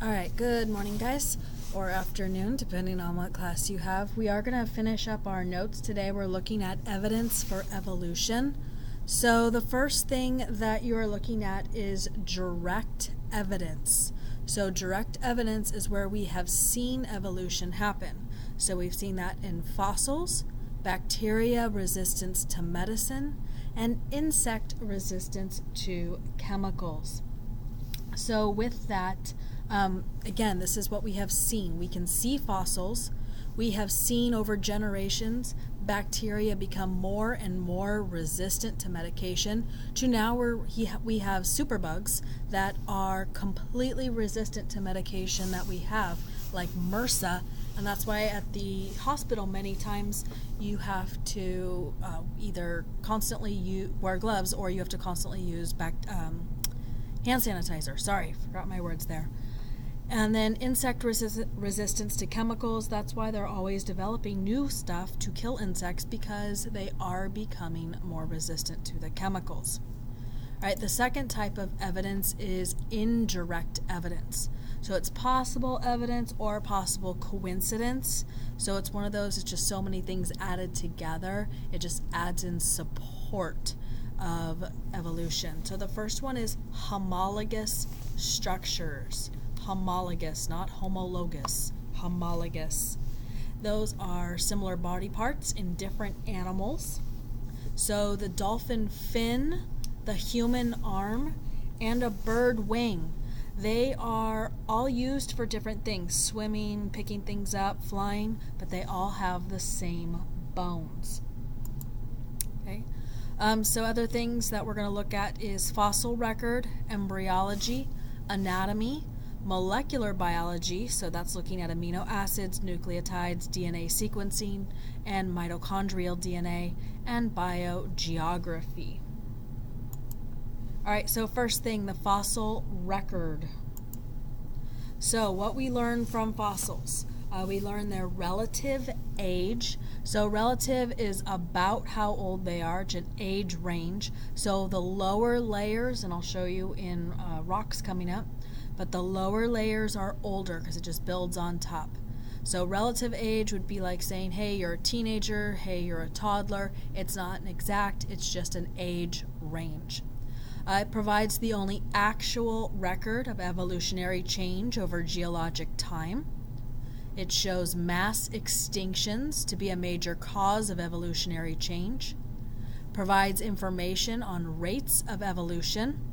All right, good morning, guys, or afternoon, depending on what class you have. We are going to finish up our notes today. We're looking at evidence for evolution. So the first thing that you are looking at is direct evidence. So direct evidence is where we have seen evolution happen. So we've seen that in fossils, bacteria resistance to medicine, and insect resistance to chemicals. So with that, again, this is what we have seen. We can see fossils. We have seen over generations bacteria become more and more resistant to medication to now we have superbugs that are completely resistant to medication that we have, like MRSA. And that's why at the hospital many times you have to either constantly wear gloves or you have to constantly use hand sanitizer. Sorry, forgot my words there. And then insect resistance to chemicals. That's why they're always developing new stuff to kill insects, because they are becoming more resistant to the chemicals. All right, the second type of evidence is indirect evidence. So it's possible evidence or possible coincidence. So it's one of those, it's just so many things added together. It just adds in support of evolution. So the first one is homologous structures. Homologous, not homologous. Homologous. Those are similar body parts in different animals. So the dolphin fin, the human arm, and a bird wing. They are all used for different things, swimming, picking things up, flying, but they all have the same bones. Okay. So other things that we're going to look at is fossil record, embryology, anatomy, molecular biology, so that's looking at amino acids, nucleotides, DNA sequencing, and mitochondrial DNA, and biogeography. All right, so first thing, the fossil record. So what we learn from fossils, we learn their relative age. So relative is about how old they are, it's an age range. So the lower layers, and I'll show you in rocks coming up, but the lower layers are older because it just builds on top. So relative age would be like saying, hey, you're a teenager, hey, you're a toddler. It's not an exact, it's just an age range. It provides the only actual record of evolutionary change over geologic time. It shows mass extinctions to be a major cause of evolutionary change. Provides information on rates of evolution.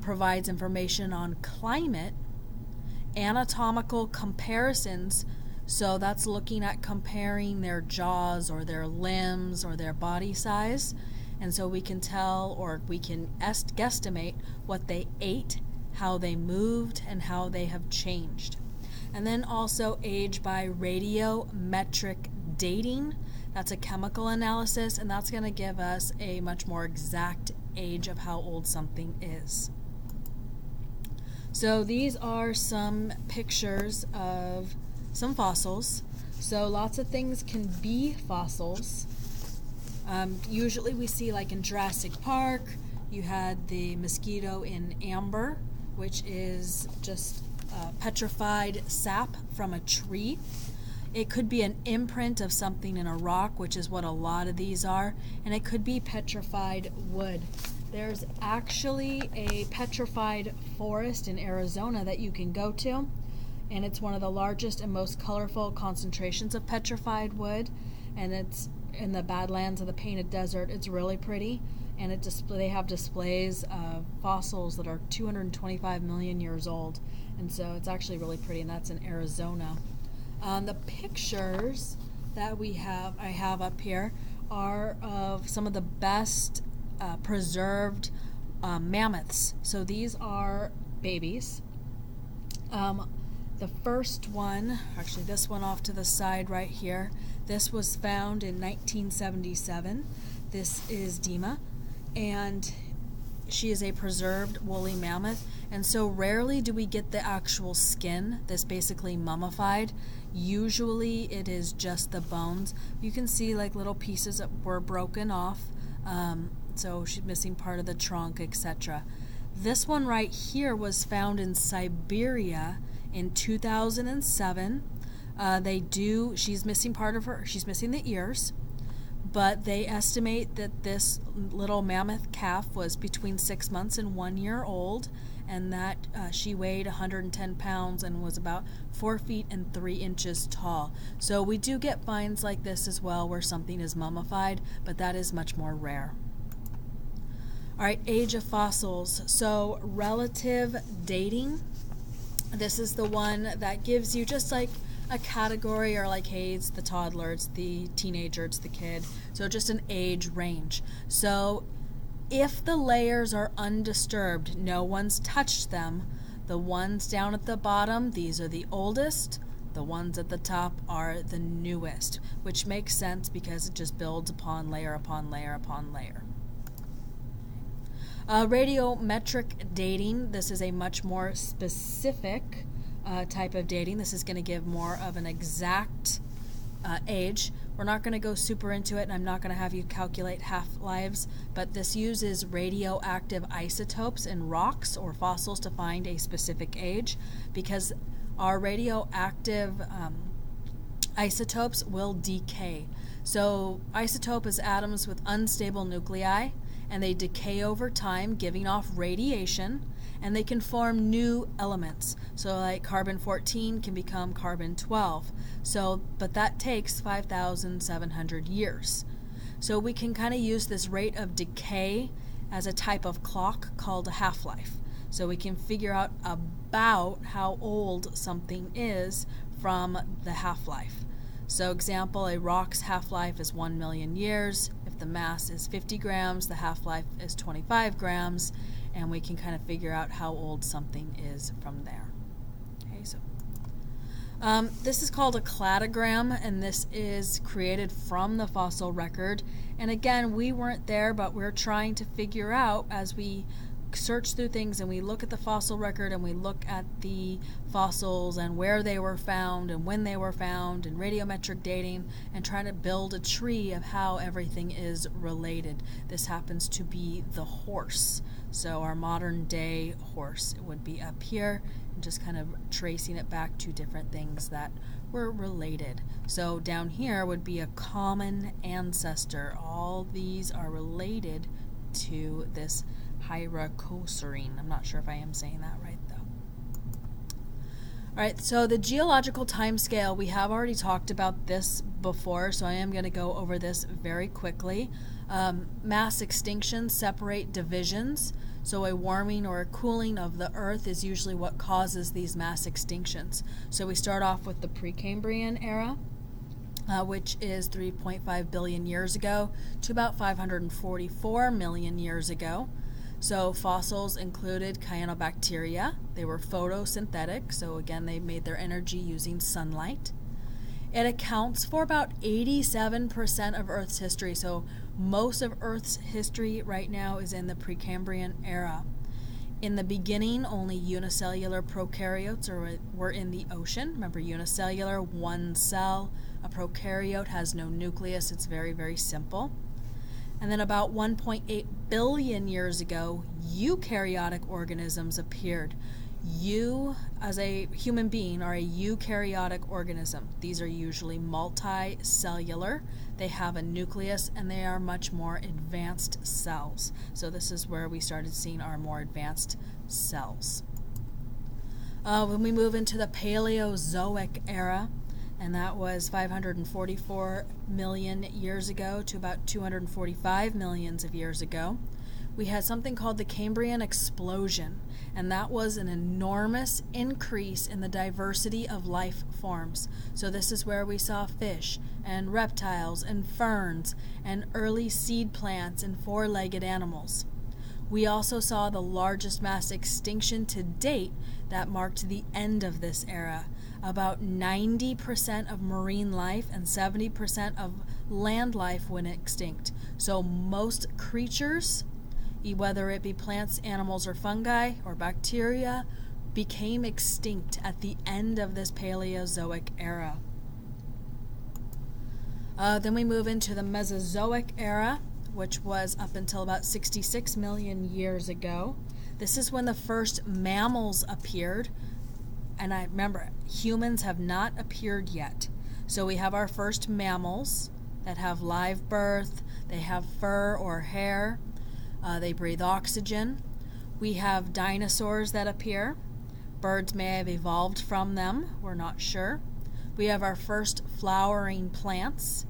Provides information on climate. Anatomical comparisons, so that's looking at comparing their jaws or their limbs or their body size. And so we can tell, or we can guesstimate what they ate, how they moved, and how they have changed. And then also age by radiometric dating. That's a chemical analysis, and that's going to give us a much more exact age of how old something is. So these are some pictures of some fossils. So lots of things can be fossils. Usually we see, like in Jurassic Park, you had the mosquito in amber, which is just petrified sap from a tree. It could be an imprint of something in a rock, which is what a lot of these are, and it could be petrified wood. There's actually a petrified forest in Arizona that you can go to, and it's one of the largest and most colorful concentrations of petrified wood, and it's in the Badlands of the Painted Desert. It's really pretty, and they have displays of fossils that are 225 million years old, and so it's actually really pretty, and that's in Arizona. The pictures that I have up here are of some of the best preserved mammoths. So these are babies. The first one, actually this one off to the side right here, this was found in 1977. This is Dima, and she is a preserved woolly mammoth, and so rarely do we get the actual skin, this basically mummified. Usually it is just the bones. You can see like little pieces that were broken off, so she's missing part of the trunk, etc. This one right here was found in Siberia in 2007. She's missing she's missing the ears, but they estimate that this little mammoth calf was between 6 months and 1 year old, and that she weighed 110 pounds and was about 4 feet and 3 inches tall. So we do get finds like this as well where something is mummified, but that is much more rare. All right, age of fossils. So relative dating, this is the one that gives you just like a category, or like, hey, it's the toddler, it's the teenager, it's the kid. So just an age range. So if the layers are undisturbed, no one's touched them, the ones down at the bottom, these are the oldest. The ones at the top are the newest, which makes sense because it just builds upon layer upon layer upon layer. Radiometric dating, this is a much more specific type of dating. This is going to give more of an exact age. We're not going to go super into it, and I'm not going to have you calculate half-lives, but this uses radioactive isotopes in rocks or fossils to find a specific age, because our radioactive isotopes will decay. So isotope is atoms with unstable nuclei, and they decay over time, giving off radiation, and they can form new elements. So like carbon-14 can become carbon-12. But that takes 5,700 years. So we can kind of use this rate of decay as a type of clock called a half-life. So we can figure out about how old something is from the half-life. So example, a rock's half-life is 1 million years. If the mass is 50 grams, the half-life is 25 grams, and we can kind of figure out how old something is from there. Okay, so this is called a cladogram, and this is created from the fossil record. And again, we weren't there, but we're trying to figure out, as we search through things and we look at the fossil record and we look at the fossils and where they were found and when they were found and radiometric dating, and try to build a tree of how everything is related. This happens to be the horse. So our modern day horse would be up here, and just kind of tracing it back to different things that were related. So down here would be a common ancestor. All these are related to this Hyracosaurine. I'm not sure if I am saying that right though. All right, so the geological time scale, we have already talked about this before, so I am going to go over this very quickly. Mass extinctions separate divisions. So a warming or a cooling of the earth is usually what causes these mass extinctions. So we start off with the Precambrian era, which is 3.5 billion years ago to about 544 million years ago. So fossils included cyanobacteria. They were photosynthetic, so again, they made their energy using sunlight. It accounts for about 87% of Earth's history, so most of Earth's history right now is in the Precambrian era. In the beginning, only unicellular prokaryotes were in the ocean. Remember, unicellular, one cell. A prokaryote has no nucleus. It's very, very simple. And then about 1.8 billion years ago, eukaryotic organisms appeared. You, as a human being, are a eukaryotic organism. These are usually multicellular. They have a nucleus, and they are much more advanced cells. So this is where we started seeing our more advanced cells. When we move into the Paleozoic era, and that was 544 million years ago to about 245 millions of years ago, we had something called the Cambrian explosion, and that was an enormous increase in the diversity of life forms. So this is where we saw fish and reptiles and ferns and early seed plants and four-legged animals. We also saw the largest mass extinction to date that marked the end of this era. About 90% of marine life and 70% of land life went extinct. So most creatures, whether it be plants, animals, or fungi, or bacteria, became extinct at the end of this Paleozoic era. Then we move into the Mesozoic era, which was up until about 66 million years ago. This is when the first mammals appeared. And I remember, humans have not appeared yet. So we have our first mammals that have live birth, they have fur or hair, they breathe oxygen. We have dinosaurs that appear. Birds may have evolved from them, we're not sure. We have our first flowering plants.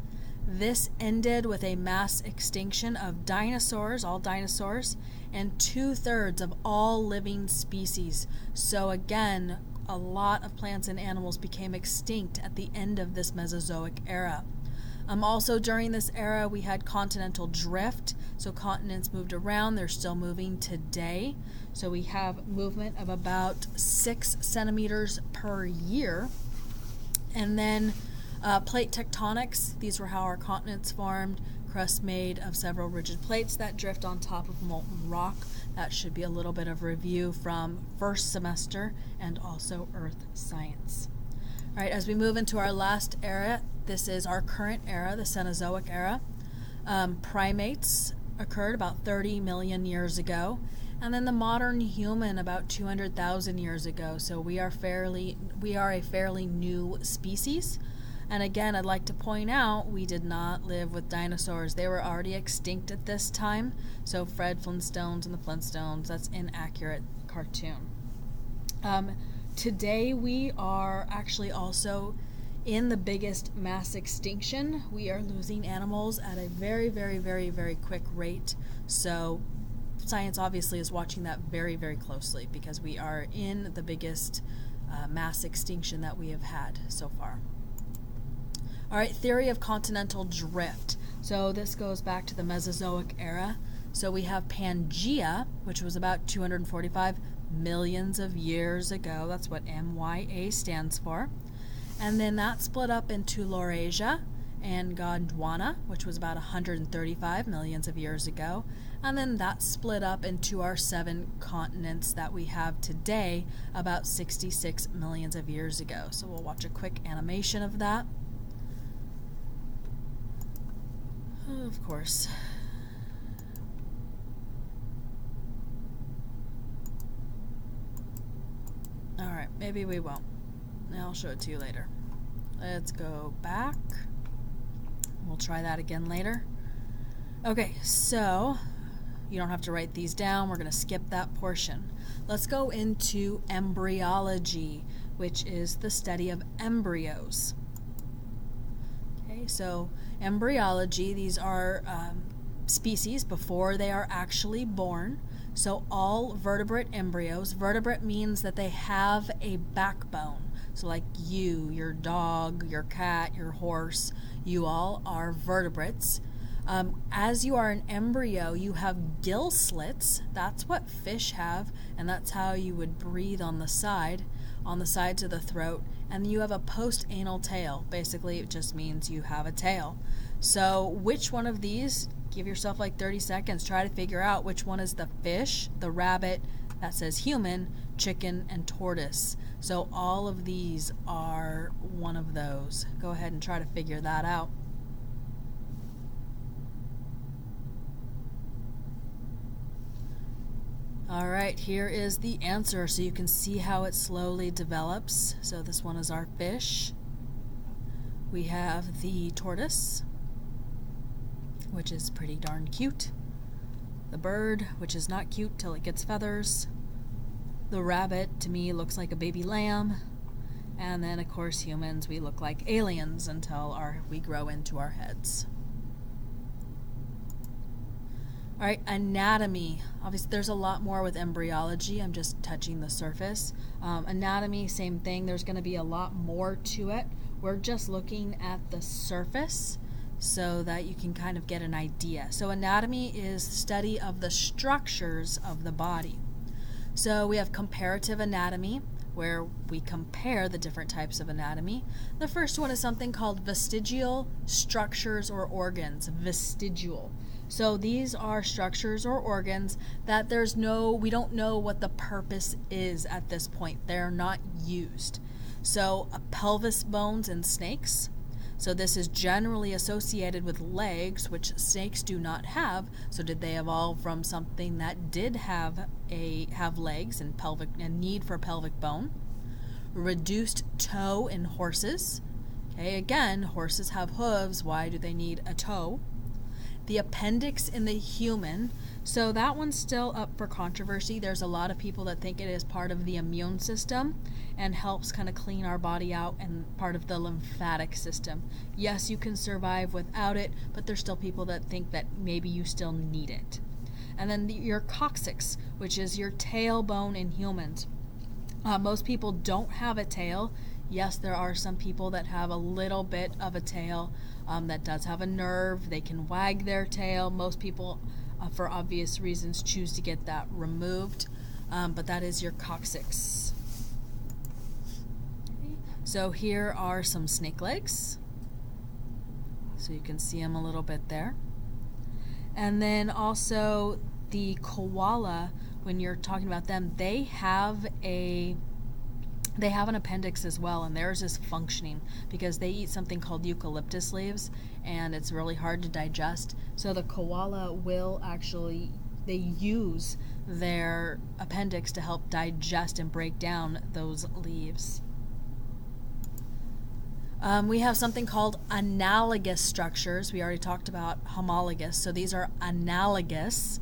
This ended with a mass extinction of dinosaurs, all dinosaurs, and 2/3 of all living species. So again, a lot of plants and animals became extinct at the end of this Mesozoic era. Also during this era, we had continental drift, so continents moved around. They're still moving today. So we have movement of about 6 centimeters per year. And then plate tectonics, these were how our continents formed. Crust made of several rigid plates that drift on top of molten rock. That should be a little bit of review from first semester and also earth science. All right, as we move into our last era, this is our current era, the Cenozoic era. Primates occurred about 30 million years ago, and then the modern human about 200,000 years ago. So we are a fairly new species. And again, I'd like to point out, we did not live with dinosaurs. They were already extinct at this time. So Fred Flintstones and the Flintstones, that's inaccurate cartoon. Today we are actually also in the biggest mass extinction. We are losing animals at a very, very, very, very quick rate. So science obviously is watching that very, very closely because we are in the biggest mass extinction that we have had so far. All right, theory of continental drift. So this goes back to the Mesozoic era. So we have Pangaea, which was about 245 millions of years ago. That's what MYA stands for. And then that split up into Laurasia and Gondwana, which was about 135 millions of years ago. And then that split up into our 7 continents that we have today about 66 millions of years ago. So we'll watch a quick animation of that. Of course. Alright, maybe we won't. I'll show it to you later. Let's go back. We'll try that again later. Okay, so you don't have to write these down. We're going to skip that portion. Let's go into embryology, which is the study of embryos. Okay, so embryology, these are species before they are actually born. So all vertebrate embryos, vertebrate means that they have a backbone. So like you, your dog, your cat, your horse, you all are vertebrates. As you are an embryo, you have gill slits. That's what fish have, and that's how you would breathe on the sides of the throat. And you have a post-anal tail. Basically, it just means you have a tail. So which one of these, give yourself like 30 seconds, try to figure out which one is the fish, the rabbit, that says human, chicken, and tortoise. So all of these are one of those. Go ahead and try to figure that out. All right, here is the answer, so you can see how it slowly develops. So this one is our fish. We have the tortoise, which is pretty darn cute. The bird, which is not cute till it gets feathers. The rabbit, to me, looks like a baby lamb. And then, of course, humans, we look like aliens until we grow into our heads. All right, anatomy. Obviously, there's a lot more with embryology. I'm just touching the surface. Anatomy, same thing. There's going to be a lot more to it. We're just looking at the surface so that you can kind of get an idea. So anatomy is study of the structures of the body. So we have comparative anatomy, where we compare the different types of anatomy. The first one is something called vestigial structures or organs. Vestigial. So these are structures or organs that we don't know what the purpose is at this point. They're not used. So pelvis bones in snakes. So this is generally associated with legs, which snakes do not have. So did they evolve from something that did have legs and pelvic and need for pelvic bone? Reduced toe in horses. Okay, again, horses have hooves. Why do they need a toe? The appendix in the human. So that one's still up for controversy. There's a lot of people that think it is part of the immune system and helps kind of clean our body out and part of the lymphatic system. Yes, you can survive without it, but there's still people that think that maybe you still need it. And then your coccyx, which is your tailbone in humans. Most people don't have a tail. Yes, there are some people that have a little bit of a tail that does have a nerve. They can wag their tail. Most people, for obvious reasons, choose to get that removed, but that is your coccyx. Okay. So here are some snake legs. So you can see them a little bit there. And then also the koala, when you're talking about them, they have an appendix as well, and theirs is functioning because they eat something called eucalyptus leaves, and it's really hard to digest. So the koala will actually, they use their appendix to help digest and break down those leaves. We have something called analogous structures. We already talked about homologous, so these are analogous.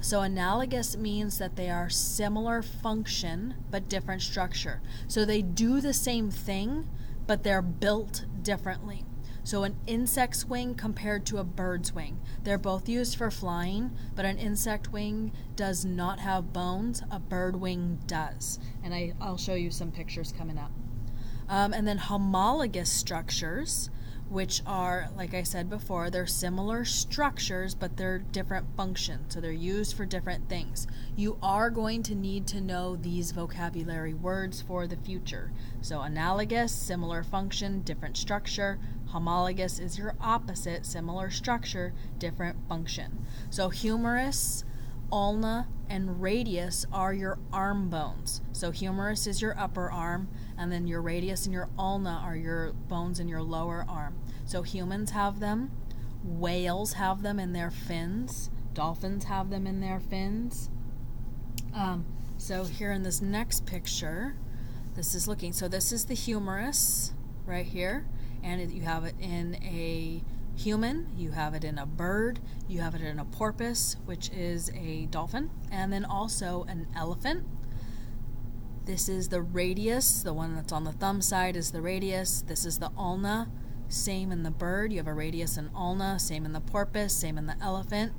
So analogous means that they are similar function but different structure. So they do the same thing, but they're built differently. So an insect's wing compared to a bird's wing. They're both used for flying, but an insect wing does not have bones. A bird wing does. And I'll show you some pictures coming up. And then homologous structures, which are, like I said before, they're similar structures, but they're different functions. So they're used for different things. You are going to need to know these vocabulary words for the future. So analogous, similar function, different structure. Homologous is your opposite, similar structure, different function. So humerus, ulna, and radius are your arm bones. So humerus is your upper arm, and then your radius and your ulna are your bones in your lower arm. So humans have them, whales have them in their fins, dolphins have them in their fins. So here in this next picture, this is the humerus right here, and you have it in a human, you have it in a bird, you have it in a porpoise, which is a dolphin, and then also an elephant. This is the radius, the one that's on the thumb side is the radius. This is the ulna, same in the bird, you have a radius and ulna, same in the porpoise, same in the elephant.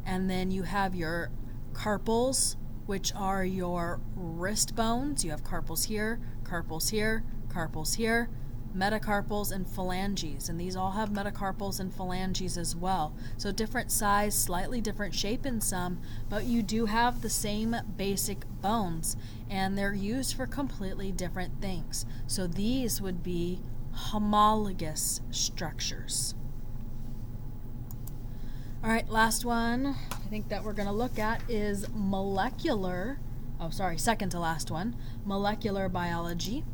And then you have your carpals, which are your wrist bones. You have carpals here, carpals here, carpals here, metacarpals and phalanges, and these all have metacarpals and phalanges as well. So different size, slightly different shape in some, but you do have the same basic bones, and they're used for completely different things. So these would be homologous structures. All right, last one I think that we're going to look at is second to last one, molecular biology.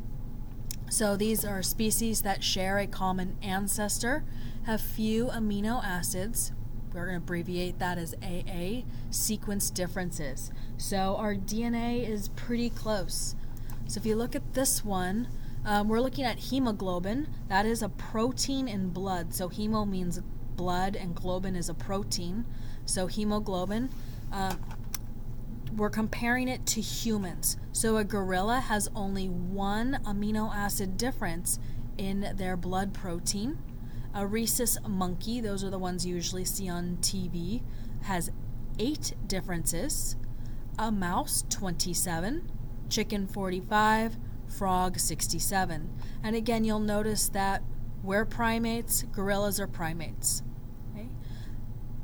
So these are species that share a common ancestor, have few amino acids. We're going to abbreviate that as AA, sequence differences. So our DNA is pretty close. So if you look at this one, we're looking at hemoglobin. That is a protein in blood. So hemo means blood and globin is a protein. So hemoglobin, we're comparing it to humans. So a gorilla has only one amino acid difference in their blood protein. A rhesus monkey, those are the ones you usually see on TV, has 8 differences. A mouse, 27. Chicken, 45. Frog, 67. And again, you'll notice that we're primates, gorillas are primates. Okay?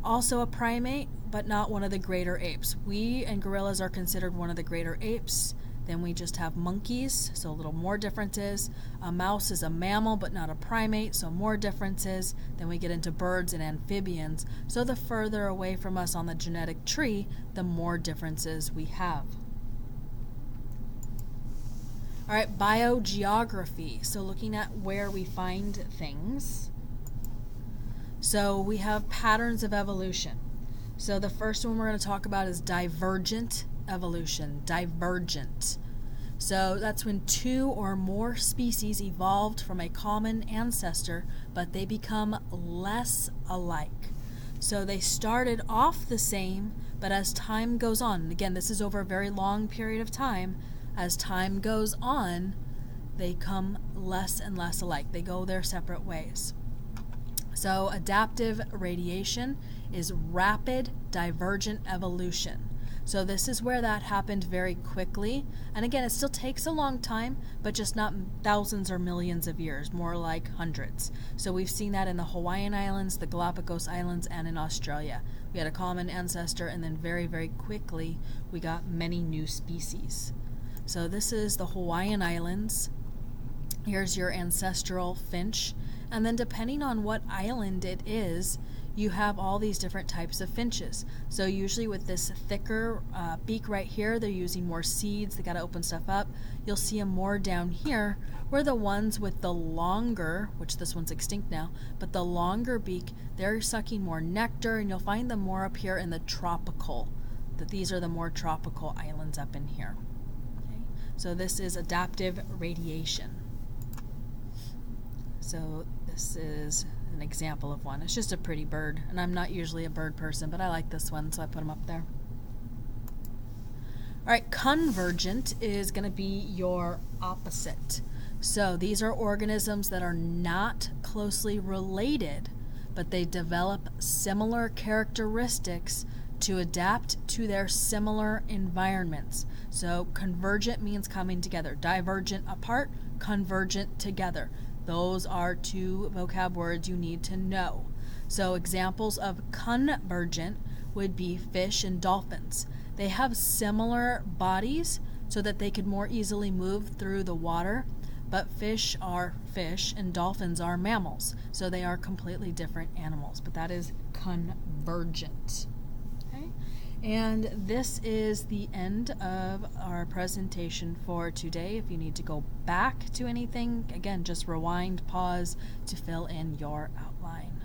Also a primate, but not one of the greater apes. We and gorillas are considered one of the greater apes. Then we just have monkeys, so a little more differences. A mouse is a mammal, but not a primate, so more differences. Then we get into birds and amphibians. So the further away from us on the genetic tree, the more differences we have. All right, biogeography. So looking at where we find things. So we have patterns of evolution. So the first one we're going to talk about is divergent evolution. Divergent. So that's when two or more species evolved from a common ancestor, but they become less alike. So they started off the same, but as time goes on, and again, this is over a very long period of time, as time goes on, they come less and less alike. They go their separate ways. So adaptive radiation is rapid divergent evolution. So this is where that happened very quickly. And again, it still takes a long time, but just not thousands or millions of years, more like hundreds. So we've seen that in the Hawaiian Islands, the Galapagos Islands, and in Australia. We had a common ancestor, and then very, very quickly, we got many new species. So this is the Hawaiian Islands. Here's your ancestral finch. And then depending on what island it is, you have all these different types of finches. So usually with this thicker beak right here, they're using more seeds. They got to open stuff up. You'll see them more down here, where the ones with the longer, which this one's extinct now, but the longer beak, they're sucking more nectar, and you'll find them more up here in the tropical. These are the more tropical islands up in here. Okay? So this is adaptive radiation. So this is an example of one. It's just a pretty bird, and I'm not usually a bird person, but I like this one, so I put him up there. All right, convergent is going to be your opposite. So these are organisms that are not closely related, but they develop similar characteristics to adapt to their similar environments. So convergent means coming together. Divergent apart, convergent together. Those are two vocab words you need to know. So examples of convergent would be fish and dolphins. They have similar bodies so that they could more easily move through the water, but fish are fish and dolphins are mammals. So they are completely different animals, but that is convergent. Okay? And this is the end of our presentation for today. If you need to go back to anything, again, just rewind, pause to fill in your outline.